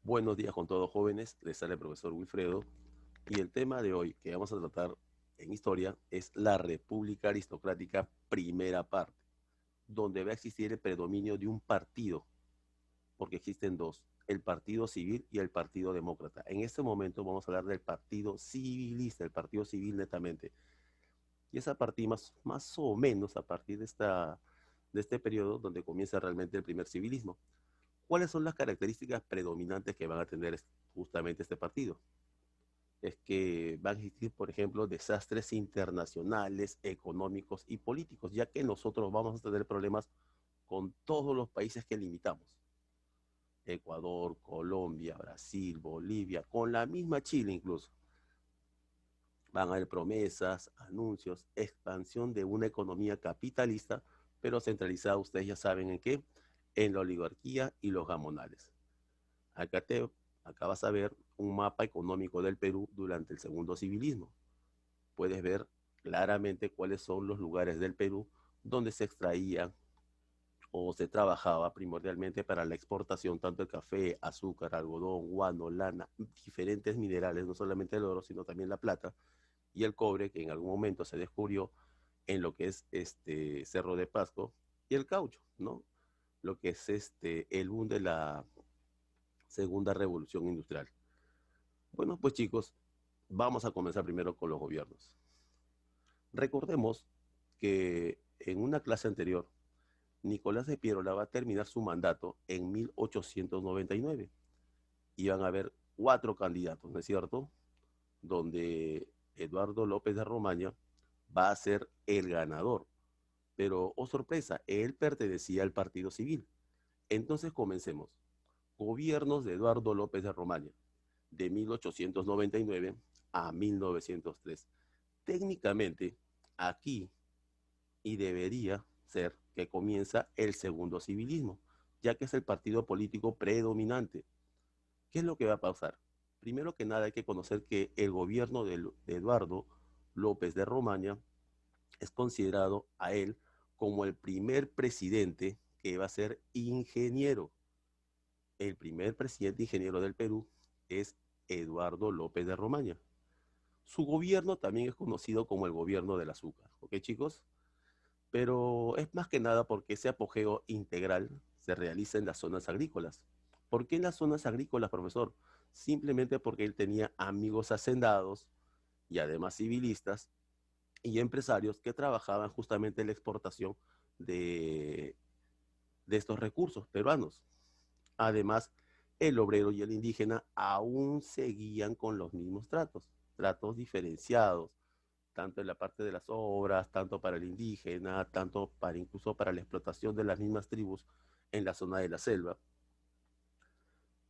Buenos días con todos jóvenes, les sale el profesor Wilfredo y el tema de hoy que vamos a tratar en historia es la República Aristocrática primera parte, donde va a existir el predominio de un partido, porque existen dos, el Partido Civil y el Partido Demócrata. En este momento vamos a hablar del Partido Civilista, el Partido Civil netamente. Y es a partir más o menos a partir de este periodo donde comienza realmente el primer civilismo. ¿Cuáles son las características predominantes que van a tener justamente este partido? Es que van a existir, por ejemplo, desastres internacionales, económicos y políticos, ya que nosotros vamos a tener problemas con todos los países que limitamos. Ecuador, Colombia, Brasil, Bolivia, con la misma Chile incluso. Van a haber promesas, anuncios, expansión de una economía capitalista, pero centralizada, ustedes ya saben en qué, en la oligarquía y los gamonales. Acá, te, acá vas a ver un mapa económico del Perú durante el segundo civilismo. Puedes ver claramente cuáles son los lugares del Perú donde se extraía o se trabajaba primordialmente para la exportación tanto el café, azúcar, algodón, guano, lana, diferentes minerales, no solamente el oro, sino también la plata y el cobre, que en algún momento se descubrió en lo que es este Cerro de Pasco, y el caucho, ¿no? Lo que es el boom de la segunda revolución industrial. Bueno, pues chicos, vamos a comenzar primero con los gobiernos. Recordemos que en una clase anterior, Nicolás de Piérola va a terminar su mandato en 1899. Iban a haber cuatro candidatos, ¿no es cierto? Donde Eduardo López de Romaña va a ser el ganador. Pero, oh sorpresa, él pertenecía al Partido Civil. Entonces comencemos. Gobiernos de Eduardo López de Romaña, de 1899 a 1903. Técnicamente, aquí y debería ser que comienza el segundo civilismo, ya que es el partido político predominante. ¿Qué es lo que va a pasar? Primero que nada hay que conocer que el gobierno de Eduardo López de Romaña es considerado a él como el primer presidente que va a ser ingeniero. El primer presidente ingeniero del Perú es Eduardo López de Romaña. Su gobierno también es conocido como el gobierno del azúcar. ¿Ok, chicos? Pero es más que nada porque ese apogeo integral se realiza en las zonas agrícolas. ¿Por qué en las zonas agrícolas, profesor? Simplemente porque él tenía amigos hacendados y además civilistas y empresarios que trabajaban justamente en la exportación de, de estos recursos peruanos. Además, el obrero y el indígena aún seguían con los mismos tratos, tratos diferenciados, tanto en la parte de las obras, tanto para el indígena, tanto para incluso para la explotación de las mismas tribus en la zona de la selva.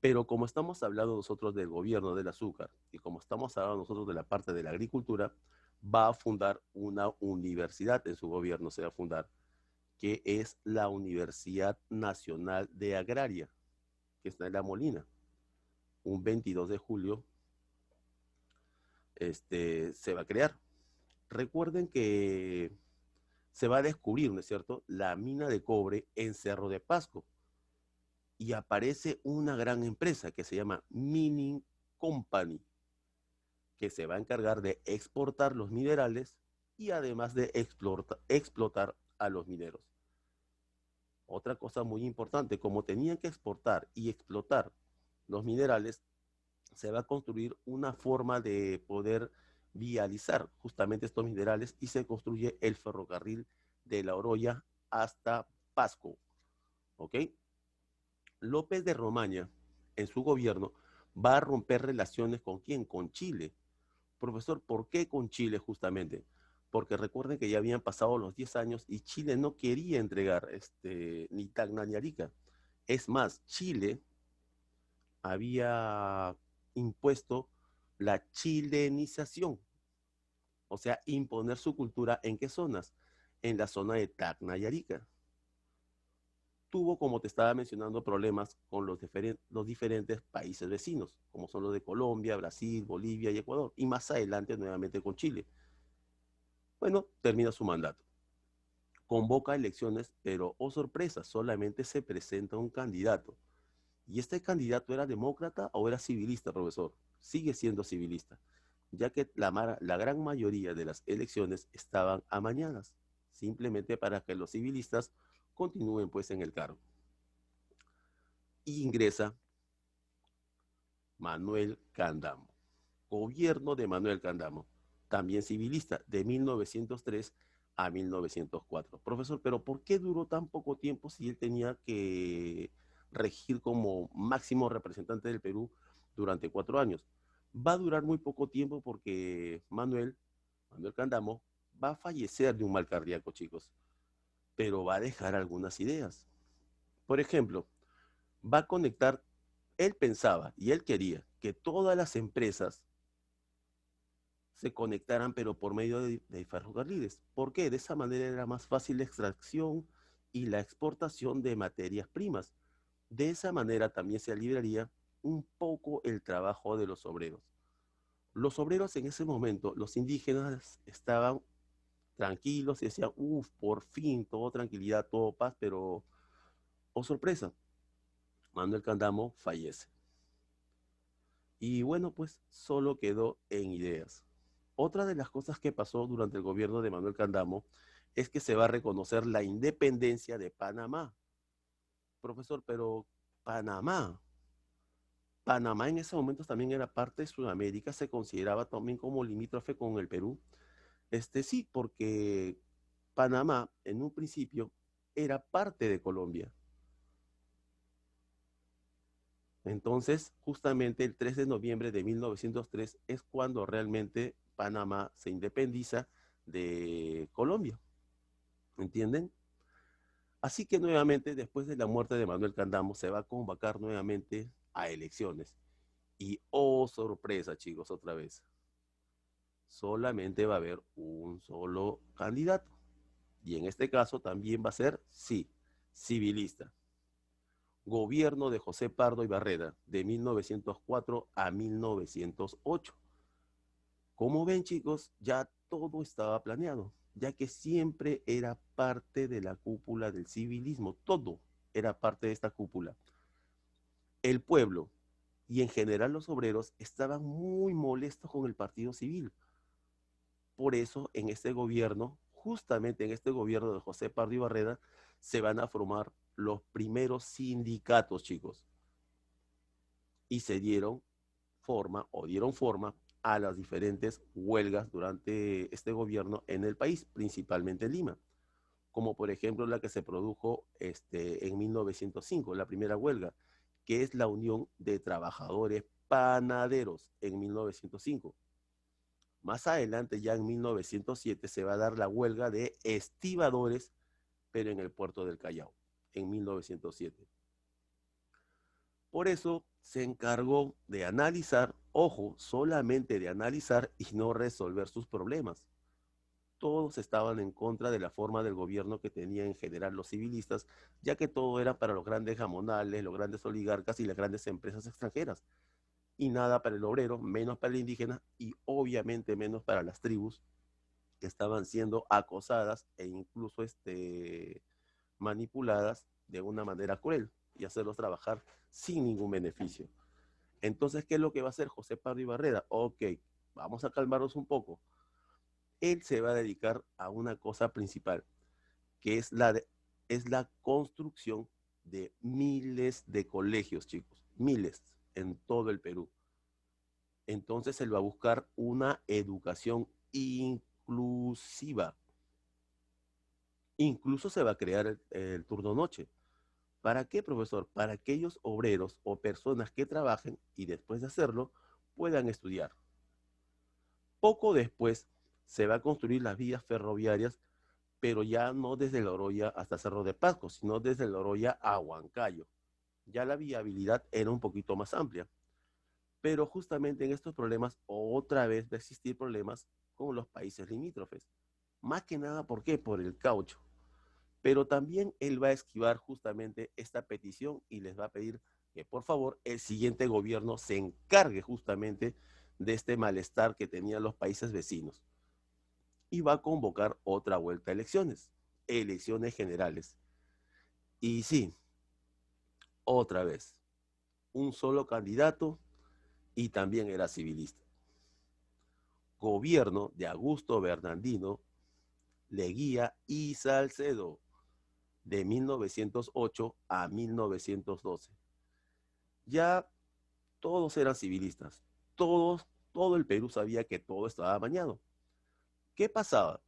Pero como estamos hablando nosotros del gobierno del azúcar y como estamos hablando nosotros de la parte de la agricultura, va a fundar una universidad en su gobierno, se va a fundar, que es la Universidad Nacional de Agraria, que está en La Molina. Un 22 de julio se va a crear. Recuerden que se va a descubrir, ¿no es cierto?, la mina de cobre en Cerro de Pasco y aparece una gran empresa que se llama Mining Company, que se va a encargar de exportar los minerales y además de explotar a los mineros. Otra cosa muy importante, como tenían que exportar y explotar los minerales, se va a construir una forma de poder vializar justamente estos minerales y se construye el ferrocarril de La Oroya hasta Pasco. ¿Ok? López de Romaña, en su gobierno, va a romper relaciones con quién? Con Chile. Profesor, ¿por qué con Chile justamente? Porque recuerden que ya habían pasado los 10 años y Chile no quería entregar ni Tacna ni Arica. Es más, Chile había impuesto la chilenización, o sea, imponer su cultura en qué zonas, en la zona de Tacna y Arica. Tuvo, como te estaba mencionando, problemas con los diferentes países vecinos, como son los de Colombia, Brasil, Bolivia y Ecuador, y más adelante nuevamente con Chile. Bueno, termina su mandato. Convoca elecciones, pero, oh sorpresa, solamente se presenta un candidato. ¿Y este candidato era demócrata o era civilista, profesor? Sigue siendo civilista, ya que la gran mayoría de las elecciones estaban amañadas, simplemente para que los civilistas continúen pues en el cargo. Y ingresa Manuel Candamo, gobierno de Manuel Candamo, también civilista, de 1903 a 1904. Profesor, pero ¿por qué duró tan poco tiempo si él tenía que regir como máximo representante del Perú durante 4 años? Va a durar muy poco tiempo porque Manuel Candamo, va a fallecer de un mal cardíaco, chicos, pero va a dejar algunas ideas. Por ejemplo, va a conectar, él pensaba y él quería que todas las empresas se conectaran, pero por medio de ferrocarriles. ¿Por qué? De esa manera era más fácil la extracción y la exportación de materias primas. De esa manera también se aliviaría un poco el trabajo de los obreros. Los obreros en ese momento, los indígenas estaban tranquilos y decían, uff, por fin, todo tranquilidad, todo paz, pero, oh sorpresa, Manuel Candamo fallece. Y bueno, pues solo quedó en ideas. Otra de las cosas que pasó durante el gobierno de Manuel Candamo es que se va a reconocer la independencia de Panamá. Profesor, pero Panamá, Panamá en ese momento también era parte de Sudamérica, se consideraba también como limítrofe con el Perú. Sí, porque Panamá en un principio era parte de Colombia. Entonces, justamente el 3 de noviembre de 1903 es cuando realmente Panamá se independiza de Colombia. ¿Entienden? Así que nuevamente, después de la muerte de Manuel Candamo, se va a convocar nuevamente a elecciones. Y oh, sorpresa, chicos, otra vez. Solamente va a haber un solo candidato. Y en este caso también va a ser, sí, civilista. Gobierno de José Pardo y Barreda, de 1904 a 1908. Como ven, chicos, ya todo estaba planeado, ya que siempre era parte de la cúpula del civilismo, todo era parte de esta cúpula. El pueblo y en general los obreros estaban muy molestos con el partido civil. Por eso, en este gobierno, justamente en este gobierno de José Pardo y Barreda, se van a formar los primeros sindicatos, chicos. Y se dieron forma a las diferentes huelgas durante este gobierno en el país, principalmente en Lima, como por ejemplo la que se produjo en 1905, la primera huelga, que es la Unión de Trabajadores Panaderos en 1905. Más adelante, ya en 1907, se va a dar la huelga de estibadores, pero en el puerto del Callao, en 1907. Por eso se encargó de analizar, ojo, solamente de analizar y no resolver sus problemas. Todos estaban en contra de la forma del gobierno que tenían en general los civilistas, ya que todo era para los grandes jamonales, los grandes oligarcas y las grandes empresas extranjeras. Y nada para el obrero, menos para el indígena y obviamente menos para las tribus que estaban siendo acosadas e incluso manipuladas de una manera cruel y hacerlos trabajar sin ningún beneficio. Entonces, ¿qué es lo que va a hacer José Pardo y Barreda? Ok, vamos a calmarnos un poco. Él se va a dedicar a una cosa principal, que es la construcción de miles de colegios, chicos, miles en todo el Perú. Entonces él va a buscar una educación inclusiva. Incluso se va a crear el turno noche. ¿Para qué, profesor? Para aquellos obreros o personas que trabajen y después de hacerlo puedan estudiar. Poco después se va a construir las vías ferroviarias, pero ya no desde La Oroya hasta Cerro de Pasco, sino desde La Oroya a Huancayo. Ya la viabilidad era un poquito más amplia. Pero justamente en estos problemas, otra vez va a existir problemas con los países limítrofes. Más que nada, ¿por qué? Por el caucho. Pero también él va a esquivar justamente esta petición y les va a pedir que por favor el siguiente gobierno se encargue justamente de este malestar que tenían los países vecinos. Y va a convocar otra vuelta a elecciones generales. Y sí, otra vez. un solo candidato y también era civilista. Gobierno de Augusto Bernardino Leguía y Salcedo, de 1908 a 1912. Ya todos eran civilistas, todo el Perú sabía que todo estaba amañado. ¿Qué pasaba?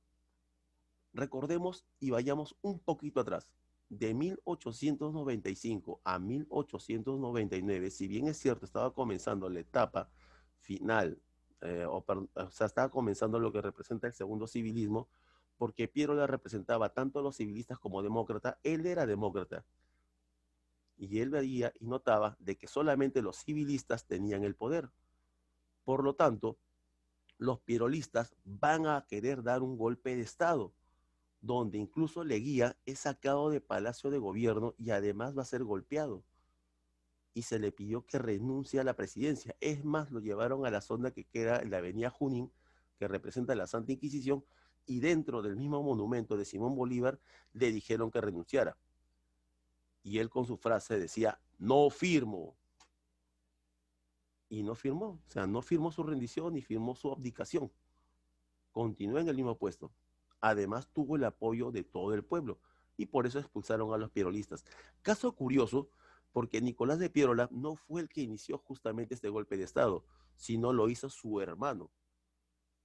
Recordemos y vayamos un poquito atrás. De 1895 a 1899, si bien es cierto, estaba comenzando la etapa final, o sea, estaba comenzando lo que representa el segundo civilismo, porque Piero la representaba tanto a los civilistas como demócrata, él era demócrata, y él veía y notaba de que solamente los civilistas tenían el poder. Por lo tanto, los pierolistas van a querer dar un golpe de Estado, donde incluso Leguía es sacado de Palacio de Gobierno y además va a ser golpeado. Y se le pidió que renuncie a la presidencia. Es más, lo llevaron a la zona que queda en la avenida Junín, que representa la Santa Inquisición, y dentro del mismo monumento de Simón Bolívar le dijeron que renunciara. Y él con su frase decía, no firmo. Y no firmó, o sea, no firmó su rendición ni firmó su abdicación. Continuó en el mismo puesto. Además, tuvo el apoyo de todo el pueblo y por eso expulsaron a los pierolistas. Caso curioso, porque Nicolás de Piérola no fue el que inició justamente este golpe de Estado, sino lo hizo su hermano.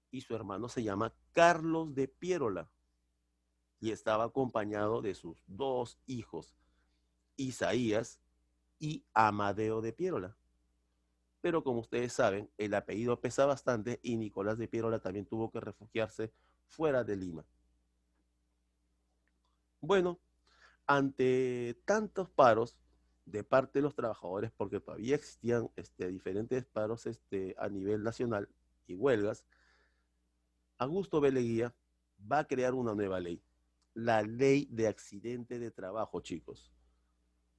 Y su hermano se llama Carlos de Piérola y estaba acompañado de sus dos hijos, Isaías y Amadeo de Piérola. Pero como ustedes saben, el apellido pesa bastante y Nicolás de Piérola también tuvo que refugiarse fuera de Lima. Bueno, ante tantos paros de parte de los trabajadores, porque todavía existían diferentes paros a nivel nacional y huelgas, Augusto B. Leguía va a crear una nueva ley, la ley de accidente de trabajo, chicos.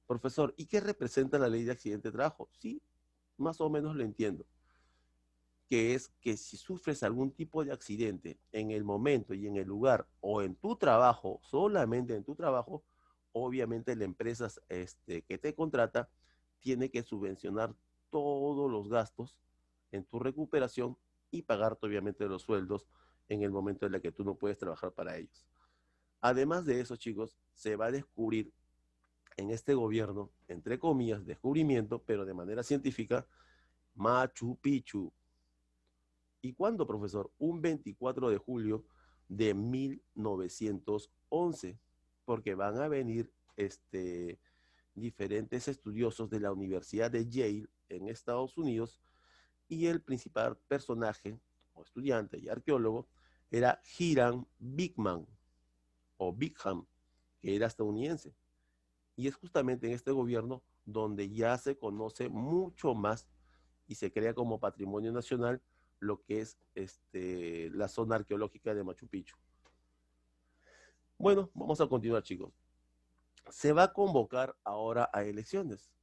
Profesor, ¿y qué representa la ley de accidente de trabajo? Sí, más o menos lo entiendo, que es que si sufres algún tipo de accidente en el momento y en el lugar o en tu trabajo, solamente en tu trabajo, obviamente la empresa que te contrata tiene que subvencionar todos los gastos en tu recuperación y pagarte obviamente los sueldos en el momento en el que tú no puedes trabajar para ellos. Además de eso, chicos, se va a descubrir en este gobierno, entre comillas, descubrimiento, pero de manera científica, Machu Picchu. ¿Y cuándo, profesor? Un 24 de julio de 1911, porque van a venir diferentes estudiosos de la Universidad de Yale en Estados Unidos y el principal personaje o estudiante y arqueólogo era Hiram Bigman o Bigham, que era estadounidense. Y es justamente en este gobierno donde ya se conoce mucho más y se crea como patrimonio nacional lo que es la zona arqueológica de Machu Picchu. Bueno, vamos a continuar, chicos. Se va a convocar ahora a elecciones,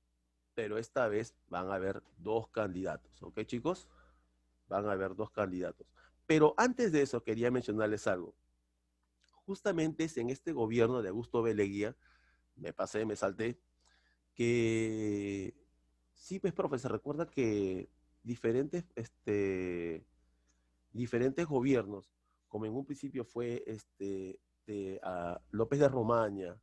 pero esta vez van a haber dos candidatos, ¿ok, chicos? Van a haber dos candidatos. Pero antes de eso quería mencionarles algo. Justamente es en este gobierno de Augusto B. Leguía, me salté, que sí, pues, profe, se recuerda que diferentes, diferentes gobiernos, como en un principio fue de López de Romaña,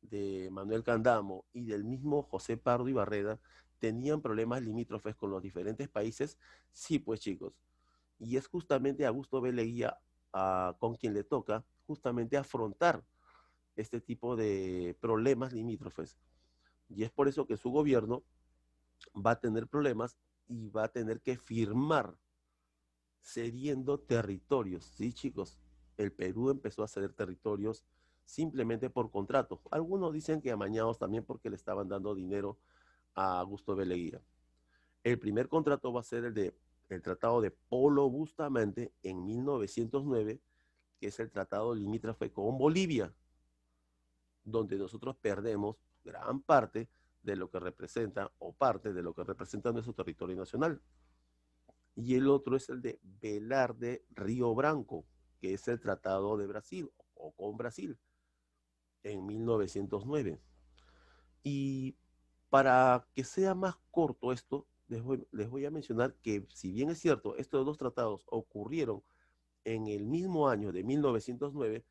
de Manuel Candamo y del mismo José Pardo y Barreda, tenían problemas limítrofes con los diferentes países, sí, pues chicos. Y es justamente Augusto B. Leguía con quien le toca justamente afrontar este tipo de problemas limítrofes. Y es por eso que su gobierno va a tener problemas y va a tener que firmar cediendo territorios. Sí, chicos, el Perú empezó a ceder territorios simplemente por contrato. Algunos dicen que amañados también porque le estaban dando dinero a Augusto B. Leguía. El primer contrato va a ser el Tratado de Polo Bustamante en 1909, que es el tratado limítrofe con Bolivia, donde nosotros perdemos gran parte de lo que representa o parte de lo que representa nuestro territorio nacional. Y el otro es el de Velar de Río Branco, que es el Tratado de Brasil con Brasil en 1909. Y Para que sea más corto esto, les voy a mencionar que si bien es cierto, estos dos tratados ocurrieron en el mismo año de 1909,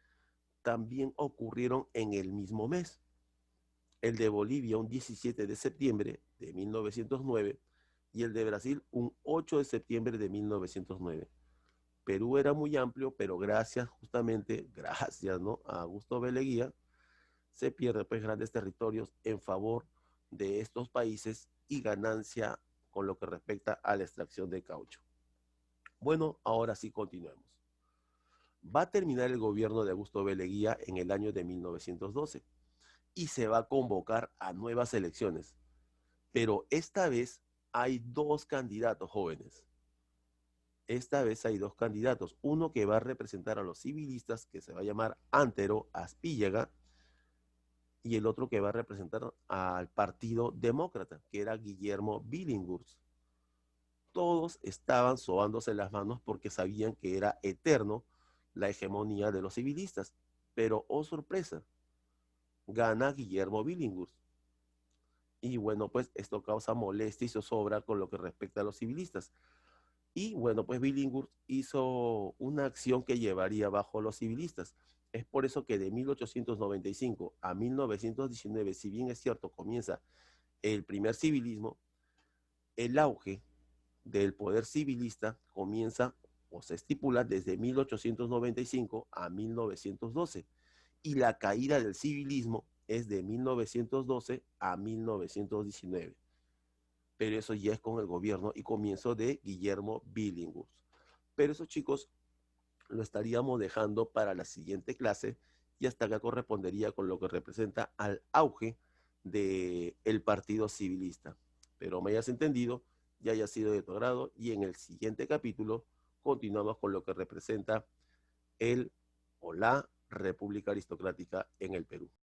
también ocurrieron en el mismo mes. El de Bolivia un 17 de septiembre de 1909 y el de Brasil un 8 de septiembre de 1909. Perú era muy amplio, pero gracias, justamente, gracias, ¿no?, a Augusto B. Leguía, se pierde pues grandes territorios en favor de estos países y ganancia con lo que respecta a la extracción de caucho. Bueno, ahora sí continuemos. Va a terminar el gobierno de Augusto B. Leguía en el año de 1912 y se va a convocar a nuevas elecciones. Pero esta vez hay dos candidatos jóvenes. Esta vez hay dos candidatos. Uno que va a representar a los civilistas, que se va a llamar Antero Aspíllaga, y el otro que va a representar al Partido Demócrata, que era Guillermo Billinghurst. Todos estaban sobándose las manos porque sabían que era eterno la hegemonía de los civilistas. Pero, oh sorpresa, gana Guillermo Billinghurst. Y bueno, pues esto causa molestia y zozobra con lo que respecta a los civilistas. Y bueno, pues Billinghurst hizo una acción que llevaría abajo a los civilistas. Es por eso que de 1895 a 1919, si bien es cierto, comienza el primer civilismo, el auge del poder civilista comienza o se estipula desde 1895 a 1912 y la caída del civilismo es de 1912 a 1919. Pero eso ya es con el gobierno y comienzo de Guillermo Billinghurst. Pero eso, chicos, lo estaríamos dejando para la siguiente clase y hasta acá correspondería con lo que representa al auge del partido civilista. Pero me hayas entendido, ya haya sido de tu agrado y en el siguiente capítulo continuamos con lo que representa el o la República Aristocrática en el Perú.